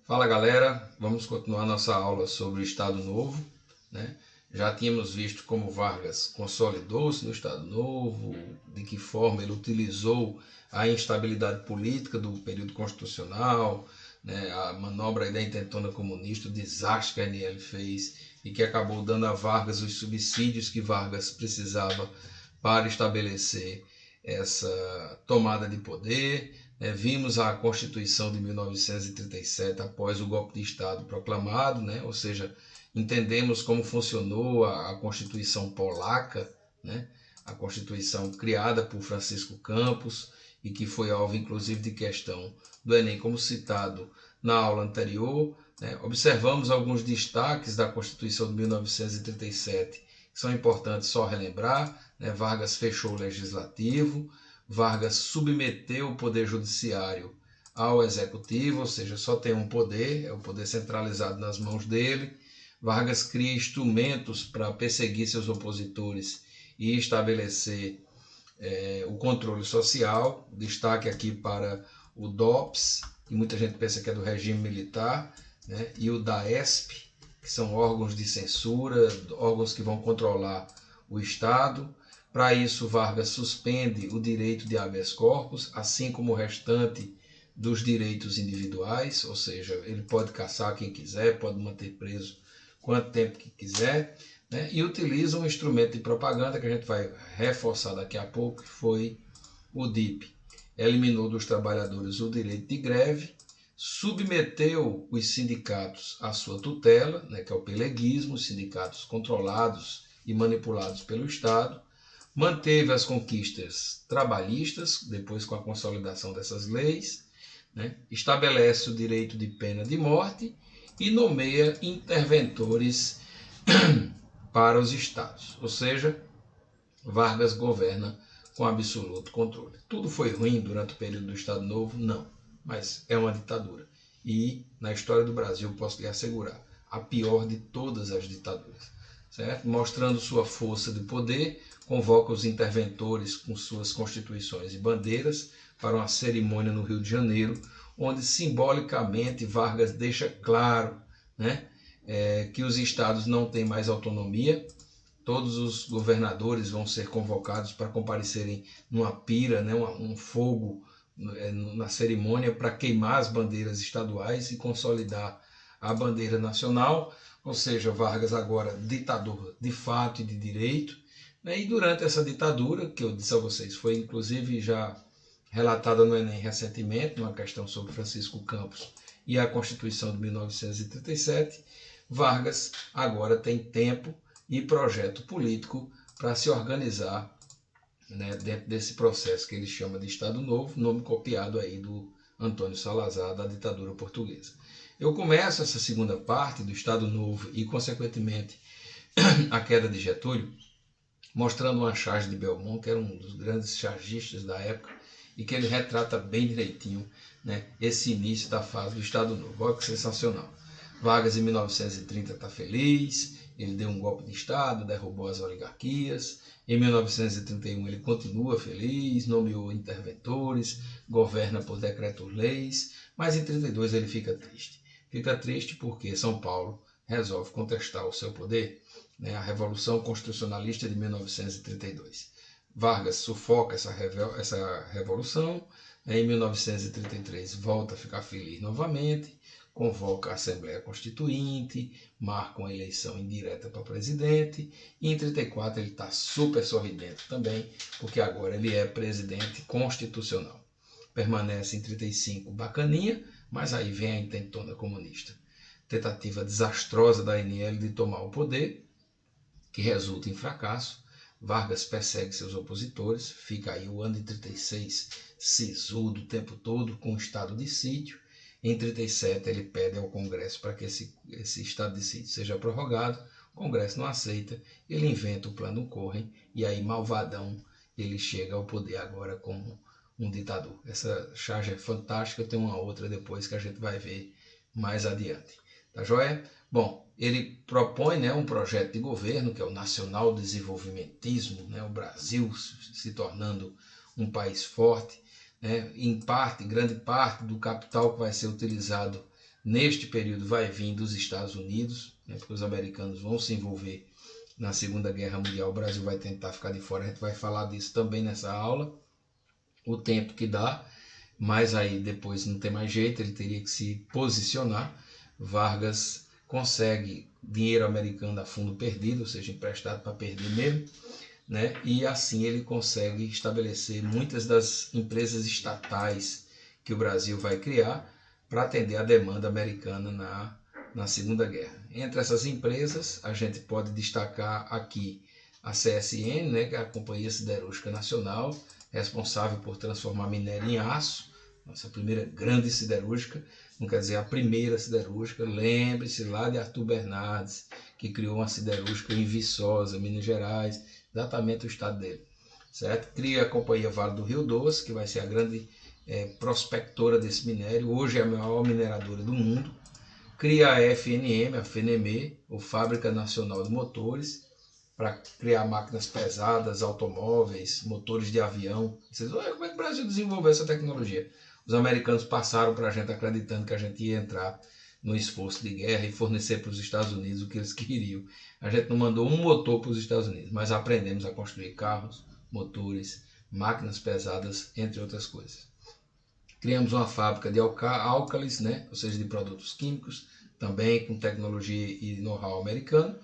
Fala galera, vamos continuar nossa aula sobre o Estado Novo, né? Já tínhamos visto como Vargas consolidou-se no Estado Novo, de que forma ele utilizou a instabilidade política do período constitucional, né? A manobra da intentona comunista, o desastre que a ANL fez e que acabou dando a Vargas os subsídios que Vargas precisava para estabelecer essa tomada de poder. Vimos a Constituição de 1937 após o golpe de Estado proclamado, ou seja, entendemos como funcionou a Constituição polaca, a Constituição criada por Francisco Campos e que foi alvo inclusive de questão do Enem, como citado na aula anterior. Observamos alguns destaques da Constituição de 1937 que são importantes só relembrar. Vargas fechou o Legislativo, Vargas submeteu o Poder Judiciário ao Executivo, ou seja, só tem um poder, é o poder centralizado nas mãos dele. Vargas cria instrumentos para perseguir seus opositores e estabelecer o controle social. Destaque aqui para o DOPS, que muita gente pensa que é do regime militar, e o DAESP, que são órgãos de censura, órgãos que vão controlar o Estado. Para isso, Vargas suspende o direito de habeas corpus, assim como o restante dos direitos individuais, ou seja, ele pode caçar quem quiser, pode manter preso quanto tempo que quiser, e utiliza um instrumento de propaganda que a gente vai reforçar daqui a pouco, que foi o DIP. Eliminou dos trabalhadores o direito de greve, submeteu os sindicatos à sua tutela, que é o peleguismo, os sindicatos controlados e manipulados pelo Estado, manteve as conquistas trabalhistas, depois com a consolidação dessas leis, estabelece o direito de pena de morte e nomeia interventores para os estados, ou seja, Vargas governa com absoluto controle. Tudo foi ruim durante o período do Estado Novo? Não, mas é uma ditadura. E na história do Brasil, posso lhe assegurar, a pior de todas as ditaduras. Certo? Mostrando sua força de poder, convoca os interventores com suas constituições e bandeiras para uma cerimônia no Rio de Janeiro, onde simbolicamente Vargas deixa claro que os estados não têm mais autonomia. Todos os governadores vão ser convocados para comparecerem numa pira, um fogo na cerimônia para queimar as bandeiras estaduais e consolidar a bandeira nacional. Ou seja, Vargas agora ditador de fato e de direito. E durante essa ditadura, que eu disse a vocês, foi inclusive já relatada no Enem recentemente, numa questão sobre Francisco Campos e a Constituição de 1937, Vargas agora tem tempo e projeto político para se organizar dentro desse processo que ele chama de Estado Novo, nome copiado aí do Antônio Salazar, da ditadura portuguesa. Eu começo essa segunda parte do Estado Novo e, consequentemente, a queda de Getúlio, mostrando uma charge de Belmont, que era um dos grandes chargistas da época, e que ele retrata bem direitinho esse início da fase do Estado Novo. Olha que sensacional. Vargas, em 1930, está feliz, ele deu um golpe de Estado, derrubou as oligarquias. Em 1931 ele continua feliz, nomeou interventores, governa por decreto-leis, mas em 1932 ele fica triste. Fica triste porque São Paulo resolve contestar o seu poder, a Revolução Constitucionalista de 1932. Vargas sufoca essa revolução, em 1933 volta a ficar feliz novamente, convoca a Assembleia Constituinte, marca uma eleição indireta para presidente, e em 1934 ele está super sorridente também, porque agora ele é presidente constitucional. Permanece em 1935 bacaninha, mas aí vem a intentona comunista. Tentativa desastrosa da ANL de tomar o poder, que resulta em fracasso. Vargas persegue seus opositores, fica aí o ano de 1936 sisudo o tempo todo com estado de sítio. Em 1937 ele pede ao Congresso para que esse estado de sítio seja prorrogado. O Congresso não aceita, ele inventa o plano Corren e aí malvadão ele chega ao poder agora como um ditador. Essa charge é fantástica, tem uma outra depois que a gente vai ver mais adiante. Tá joia? Bom, ele propõe um projeto de governo, que é o nacional desenvolvimentismo, o Brasil se tornando um país forte, em parte, grande parte do capital que vai ser utilizado neste período vai vir dos Estados Unidos, né, porque os americanos vão se envolver na Segunda Guerra Mundial. O Brasil vai tentar ficar de fora, a gente vai falar disso também nessa aula, o tempo que dá, mas aí depois não tem mais jeito, ele teria que se posicionar. Vargas consegue dinheiro americano a fundo perdido, ou seja, emprestado para perder mesmo, né? E assim ele consegue estabelecer muitas das empresas estatais que o Brasil vai criar para atender a demanda americana na Segunda Guerra. Entre essas empresas, a gente pode destacar aqui a CSN, né, que é a Companhia Siderúrgica Nacional, responsável por transformar minério em aço, nossa primeira grande siderúrgica, não quer dizer a primeira siderúrgica, lembre-se lá de Arthur Bernardes, que criou uma siderúrgica em Viçosa, Minas Gerais, exatamente o estado dele, certo? Cria a Companhia Vale do Rio Doce, que vai ser a grande prospectora desse minério, hoje é a maior mineradora do mundo. Cria a FNM, a FNME, ou Fábrica Nacional de Motores, para criar máquinas pesadas, automóveis, motores de avião. Vocês olha como é que o Brasil desenvolveu essa tecnologia. Os americanos passaram para a gente acreditando que a gente ia entrar no esforço de guerra e fornecer para os Estados Unidos o que eles queriam. A gente não mandou um motor para os Estados Unidos, mas aprendemos a construir carros, motores, máquinas pesadas, entre outras coisas. Criamos uma fábrica de álcalis, né? Ou seja, de produtos químicos, também com tecnologia e know-how americano.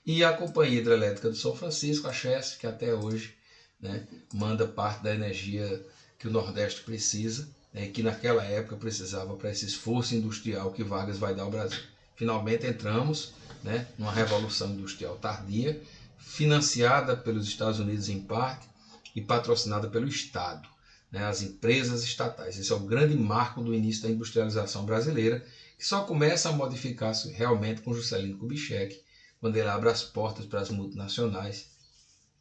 E a Companhia Hidrelétrica do São Francisco, a CHESF, que até hoje, né, manda parte da energia que o Nordeste precisa, né, que naquela época precisava para esse esforço industrial que Vargas vai dar ao Brasil. Finalmente entramos, né, numa revolução industrial tardia, financiada pelos Estados Unidos em parte e patrocinada pelo Estado, né, as empresas estatais. Esse é o grande marco do início da industrialização brasileira, que só começa a modificar-se realmente com Juscelino Kubitschek, quando ele abre as portas para as multinacionais,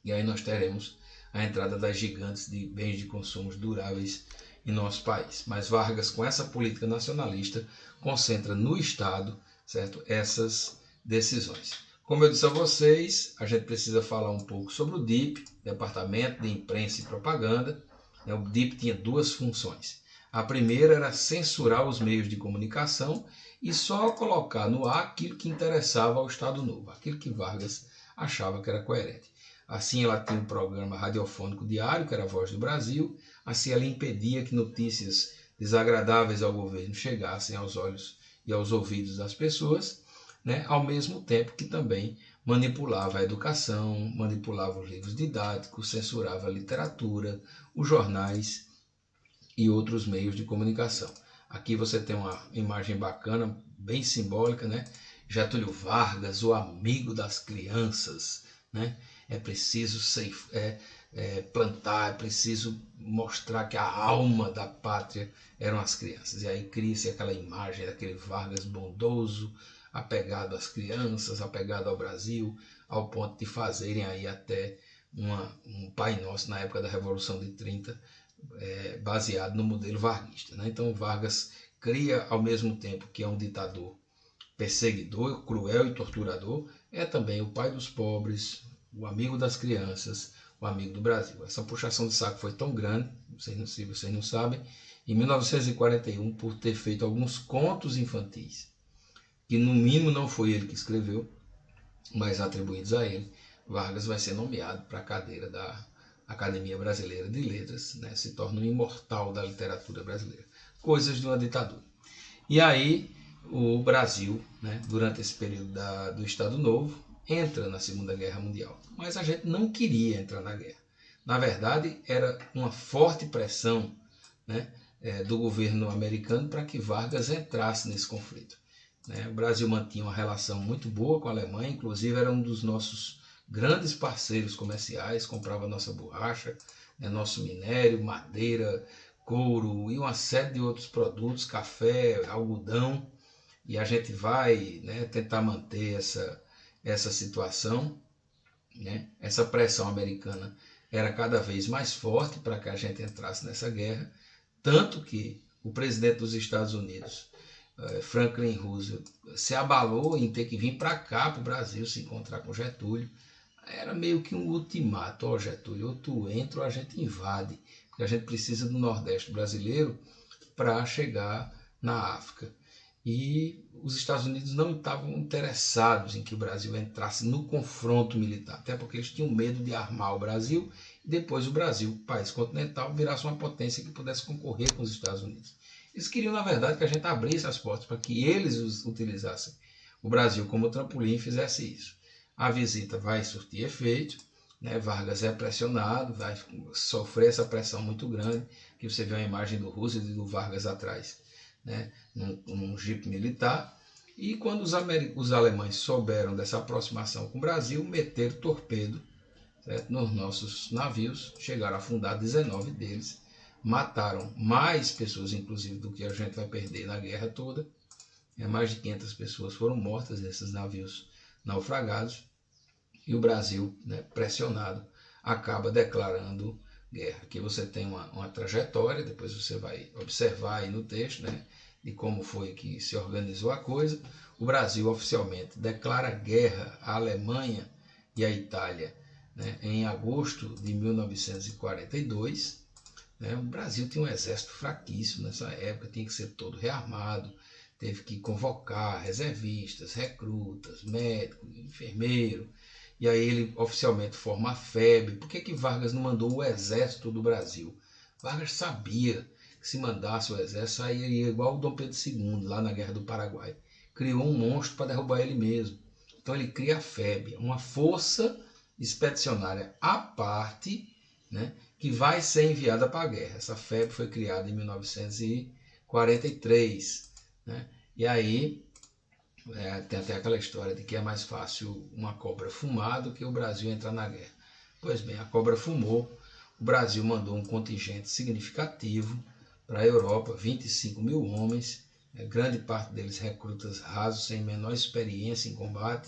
e aí nós teremos a entrada das gigantes de bens de consumo duráveis em nosso país. Mas Vargas, com essa política nacionalista, concentra no Estado, certo, essas decisões. Como eu disse a vocês, a gente precisa falar um pouco sobre o DIP, Departamento de Imprensa e Propaganda. O DIP tinha duas funções. A primeira era censurar os meios de comunicação e só colocar no ar aquilo que interessava ao Estado Novo, aquilo que Vargas achava que era coerente. Assim ela tinha um programa radiofônico diário, que era a Voz do Brasil, assim ela impedia que notícias desagradáveis ao governo chegassem aos olhos e aos ouvidos das pessoas, né? Ao mesmo tempo que também manipulava a educação, manipulava os livros didáticos, censurava a literatura, os jornais e outros meios de comunicação. Aqui você tem uma imagem bacana, bem simbólica, né? Getúlio Vargas, o amigo das crianças, né? É preciso plantar, é preciso mostrar que a alma da pátria eram as crianças. E aí cria-se aquela imagem daquele Vargas bondoso, apegado às crianças, apegado ao Brasil, ao ponto de fazerem aí até um Pai Nosso na época da Revolução de 30, baseado no modelo varguista, né? Então Vargas cria, ao mesmo tempo que é um ditador perseguidor, cruel e torturador, é também o pai dos pobres, o amigo das crianças, o amigo do Brasil. Essa puxação de saco foi tão grande, se vocês não sabem, em 1941, por ter feito alguns contos infantis, que no mínimo não foi ele que escreveu, mas atribuídos a ele, Vargas vai ser nomeado para a cadeira da Academia Brasileira de Letras, né? Se torna um imortal da literatura brasileira. Coisas de uma ditadura. E aí o Brasil, né, durante esse período do Estado Novo, entra na Segunda Guerra Mundial. Mas a gente não queria entrar na guerra. Na verdade, era uma forte pressão, né, do governo americano para que Vargas entrasse nesse conflito. Né? O Brasil mantinha uma relação muito boa com a Alemanha, inclusive era um dos nossos grandes parceiros comerciais, comprava nossa borracha, né, nosso minério, madeira, couro e uma série de outros produtos, café, algodão, e a gente vai, né, tentar manter essa situação, né? Essa pressão americana era cada vez mais forte para que a gente entrasse nessa guerra, tanto que o presidente dos Estados Unidos, Franklin Roosevelt, se abalou em ter que vir para cá, para o Brasil, se encontrar com Getúlio. Era meio que um ultimato: ó, Getúlio, ou tu entra ou a gente invade, porque a gente precisa do Nordeste brasileiro para chegar na África. e os Estados Unidos não estavam interessados em que o Brasil entrasse no confronto militar, até porque eles tinham medo de armar o Brasil e depois o Brasil, país continental, virasse uma potência que pudesse concorrer com os Estados Unidos. Eles queriam, na verdade, que a gente abrisse as portas para que eles utilizassem o Brasil como trampolim e fizesse isso. A visita vai surtir efeito, né? Vargas é pressionado, vai sofrer essa pressão muito grande, que você vê a imagem do Roosevelt e do Vargas atrás, né? num jipe militar. E quando os alemães souberam dessa aproximação com o Brasil, meteram torpedo, certo? Nos nossos navios, chegaram a afundar 19 deles, mataram mais pessoas, inclusive, do que a gente vai perder na guerra toda. Mais de 500 pessoas foram mortas nesses navios naufragados, e o Brasil, né, pressionado, acaba declarando guerra. Aqui você tem uma trajetória, depois você vai observar aí no texto, né, de como foi que se organizou a coisa. O Brasil oficialmente declara guerra à Alemanha e à Itália, né, em agosto de 1942. Né, o Brasil tinha um exército fraquíssimo nessa época, tinha que ser todo rearmado, teve que convocar reservistas, recrutas, médicos, enfermeiro. E aí ele oficialmente forma a FEB. Por que Vargas não mandou o exército do Brasil? Vargas sabia que se mandasse o exército, sairia igual o Dom Pedro II, lá na Guerra do Paraguai. Criou um monstro para derrubar ele mesmo. Então ele cria a FEB, uma força expedicionária à parte, né, que vai ser enviada para a guerra. Essa FEB foi criada em 1943. Né? E aí tem até aquela história de que é mais fácil uma cobra fumar do que o Brasil entrar na guerra. Pois bem, a cobra fumou, o Brasil mandou um contingente significativo para a Europa, 25 mil homens, grande parte deles recrutas rasos, sem menor experiência em combate,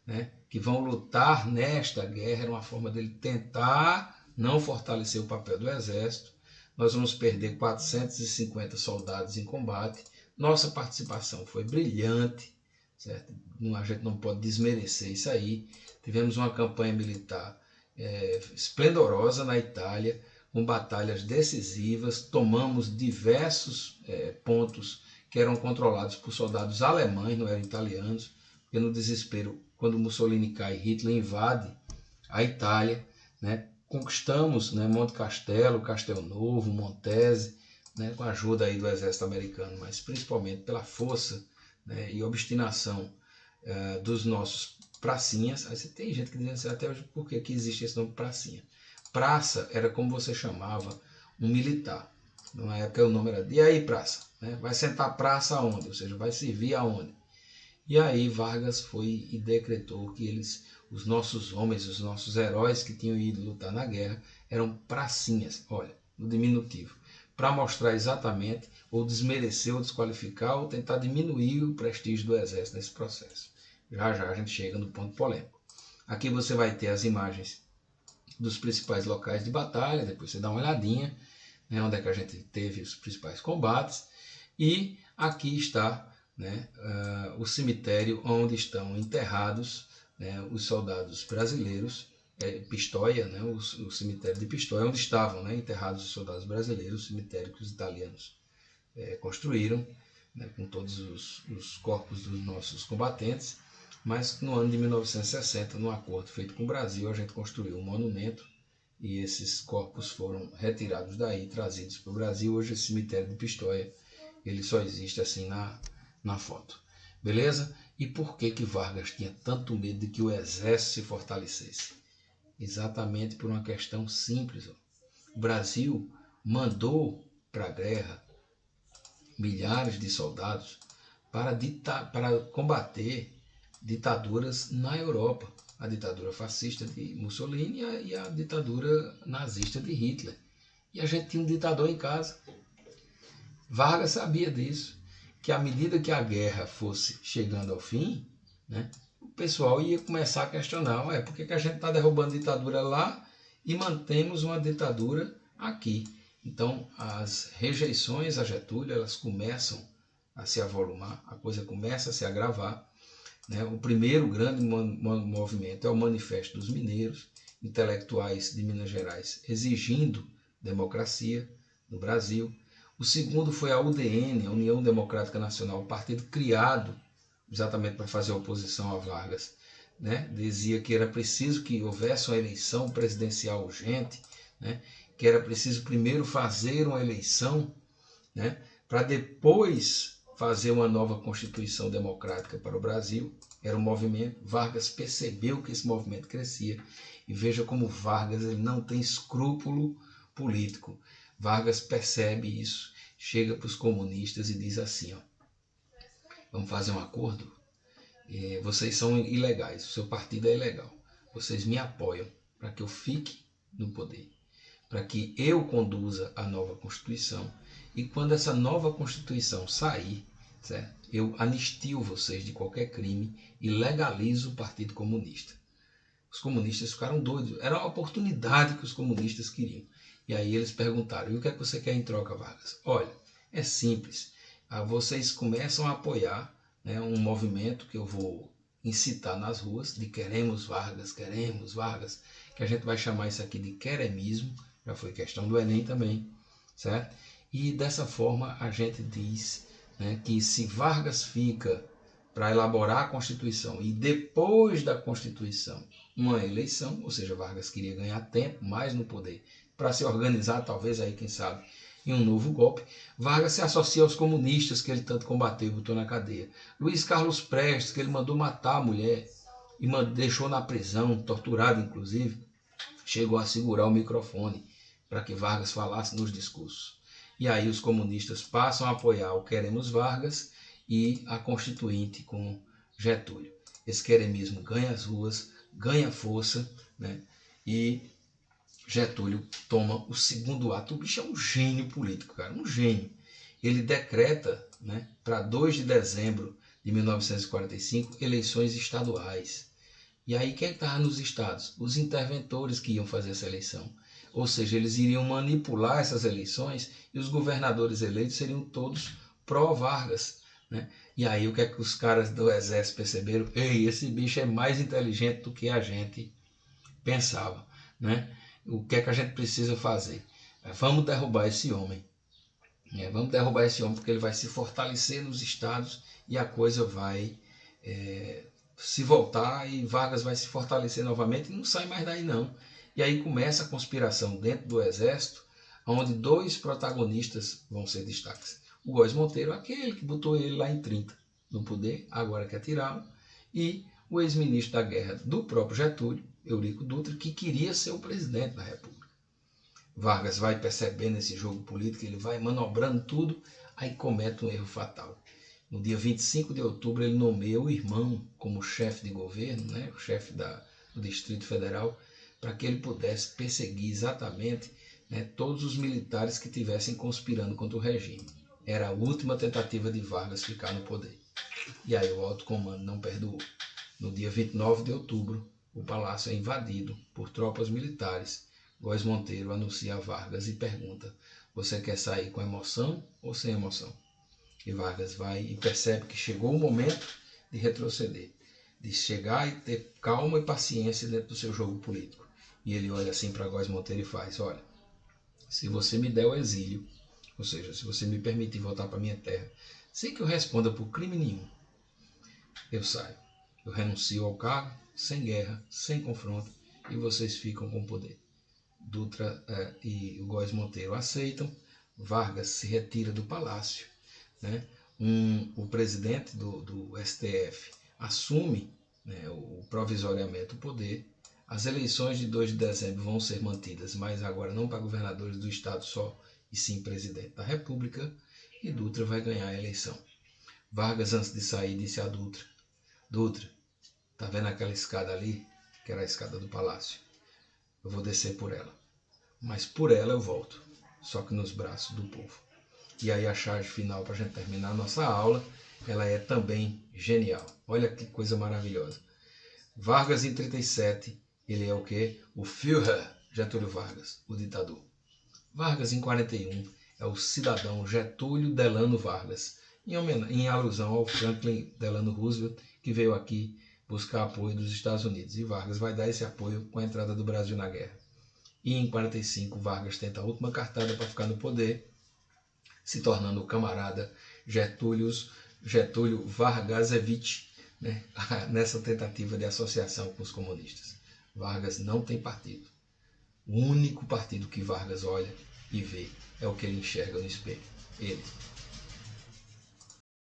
né, que vão lutar nesta guerra. Era uma forma dele tentar não fortalecer o papel do exército. Nós vamos perder 450 soldados em combate. Nossa participação foi brilhante, certo? A gente não pode desmerecer isso aí. Tivemos uma campanha militar esplendorosa na Itália, com batalhas decisivas, tomamos diversos pontos que eram controlados por soldados alemães, não eram italianos, porque no desespero, quando Mussolini cai, Hitler invade a Itália, né? Conquistamos, né, Monte Castelo, Castelnovo, Montese, né, com a ajuda aí do exército americano, mas principalmente pela força, né, e obstinação dos nossos pracinhas. Aí você tem gente que diz assim, até hoje, por que existe esse nome pracinha? Praça era como você chamava um militar. Na época o nome era, e aí praça? Né? Vai sentar praça aonde? Ou seja, vai servir aonde? E aí Vargas foi e decretou que os nossos homens, os nossos heróis que tinham ido lutar na guerra, eram pracinhas, olha, no diminutivo, para mostrar exatamente, ou desmerecer, ou desqualificar, ou tentar diminuir o prestígio do exército nesse processo. Já já a gente chega no ponto polêmico. Aqui você vai ter as imagens dos principais locais de batalha, depois você dá uma olhadinha, né, onde é que a gente teve os principais combates, e aqui está, né, o cemitério onde estão enterrados, né, os soldados brasileiros, Pistoia, né, o cemitério de Pistoia, onde estavam, né, enterrados os soldados brasileiros, o cemitério que os italianos construíram, né, com todos os corpos dos nossos combatentes. Mas no ano de 1960, num acordo feito com o Brasil, a gente construiu um monumento e esses corpos foram retirados daí, trazidos para o Brasil. Hoje esse cemitério de Pistoia, ele só existe assim na foto. Beleza? E por que Vargas tinha tanto medo de que o exército se fortalecesse? Exatamente por uma questão simples. O Brasil mandou para a guerra milhares de soldados para combater ditaduras na Europa. A ditadura fascista de Mussolini e a ditadura nazista de Hitler. E a gente tinha um ditador em casa. Vargas sabia disso, que à medida que a guerra fosse chegando ao fim, né, o pessoal ia começar a questionar, por que a gente está derrubando ditadura lá e mantemos uma ditadura aqui? Então, as rejeições a Getúlio, elas começam a se avolumar, a coisa começa a se agravar. Né? O primeiro grande movimento é o Manifesto dos Mineiros, intelectuais de Minas Gerais exigindo democracia no Brasil. O segundo foi a UDN, a União Democrática Nacional, um partido criado exatamente para fazer oposição a Vargas. Né? Dizia que era preciso que houvesse uma eleição presidencial urgente, né? Que era preciso primeiro fazer uma eleição, né? Para depois fazer uma nova Constituição Democrática para o Brasil. Era um movimento. Vargas percebeu que esse movimento crescia. E veja como Vargas ele não tem escrúpulo político. Vargas percebe isso, chega para os comunistas e diz assim, ó, vamos fazer um acordo? Vocês são ilegais, o seu partido é ilegal. Vocês me apoiam para que eu fique no poder, para que eu conduza a nova Constituição. E quando essa nova Constituição sair, certo? Eu anistio vocês de qualquer crime e legalizo o Partido Comunista. Os comunistas ficaram doidos. Era uma oportunidade que os comunistas queriam. E aí eles perguntaram, e o que é que você quer em troca, Vargas? Olha, é simples. Vocês começam a apoiar, né, um movimento que eu vou incitar nas ruas de queremos Vargas, que a gente vai chamar isso aqui de queremismo, já foi questão do Enem também, certo? E dessa forma a gente diz, né, que se Vargas fica para elaborar a Constituição e depois da Constituição uma eleição, ou seja, Vargas queria ganhar tempo mais no poder para se organizar, talvez aí, quem sabe, em um novo golpe. Vargas se associa aos comunistas que ele tanto combateu e botou na cadeia. Luiz Carlos Prestes, que ele mandou matar a mulher e deixou na prisão, torturado inclusive, chegou a segurar o microfone para que Vargas falasse nos discursos. E aí os comunistas passam a apoiar o Queremos Vargas e a Constituinte com Getúlio. Esse queremismo ganha as ruas, ganha força, né? E Getúlio toma o segundo ato. O bicho é um gênio político, cara, um gênio. Ele decreta, né, para 2 de dezembro de 1945 eleições estaduais. E aí quem estava nos estados? Os interventores que iam fazer essa eleição. Ou seja, eles iriam manipular essas eleições e os governadores eleitos seriam todos pró-Vargas. Né? E aí o que é que os caras do exército perceberam? Ei, esse bicho é mais inteligente do que a gente pensava. Né? O que é que a gente precisa fazer? Vamos derrubar esse homem. Vamos derrubar esse homem porque ele vai se fortalecer nos estados e a coisa vai se voltar e Vargas vai se fortalecer novamente e não sai mais daí não. E aí começa a conspiração dentro do exército, onde 2 protagonistas vão ser destaques. O Góes Monteiro, aquele que botou ele lá em 30 no poder, agora quer tirá-lo, e o ex-ministro da guerra do próprio Getúlio, Eurico Dutra, que queria ser o presidente da República. Vargas vai percebendo esse jogo político, ele vai manobrando tudo, aí comete um erro fatal. No dia 25 de outubro, ele nomeia o irmão como chefe de governo, né, o chefe do Distrito Federal, para que ele pudesse perseguir exatamente, né, todos os militares que estivessem conspirando contra o regime. Era a última tentativa de Vargas ficar no poder. E aí o alto comando não perdoou. No dia 29 de outubro, o palácio é invadido por tropas militares. Góes Monteiro anuncia a Vargas e pergunta: você quer sair com emoção ou sem emoção? E Vargas vai e percebe que chegou o momento de retroceder, de chegar e ter calma e paciência dentro do seu jogo político. E ele olha assim para Góes Monteiro e faz: olha, se você me der o exílio, ou seja, se você me permitir voltar para minha terra, sem que eu responda por crime nenhum, eu saio. Eu renuncio ao cargo, sem guerra, sem confronto, e vocês ficam com o poder. Dutra e o Góes Monteiro aceitam. Vargas se retira do palácio. Né? O presidente do STF assume, né, provisoriamente o poder. As eleições de 2 de dezembro vão ser mantidas, mas agora não para governadores do estado só, e sim presidente da República, e Dutra vai ganhar a eleição. Vargas, antes de sair, disse a Dutra: Dutra, tá vendo aquela escada ali, que era a escada do palácio? Eu vou descer por ela, mas por ela eu volto, só que nos braços do povo. E aí a charge final para a gente terminar a nossa aula, ela é também genial. Olha que coisa maravilhosa. Vargas em 37, ele é o quê? O Führer Getúlio Vargas, o ditador. Vargas em 41 é o cidadão Getúlio Delano Vargas, em alusão ao Franklin Delano Roosevelt, que veio aqui buscar apoio dos Estados Unidos. E Vargas vai dar esse apoio com a entrada do Brasil na guerra. E em 45, Vargas tenta a última cartada para ficar no poder. se tornando o camarada Getúlio Vargasevich, né, nessa tentativa de associação com os comunistas. Vargas não tem partido. O único partido que Vargas olha e vê é o que ele enxerga no espelho. Ele.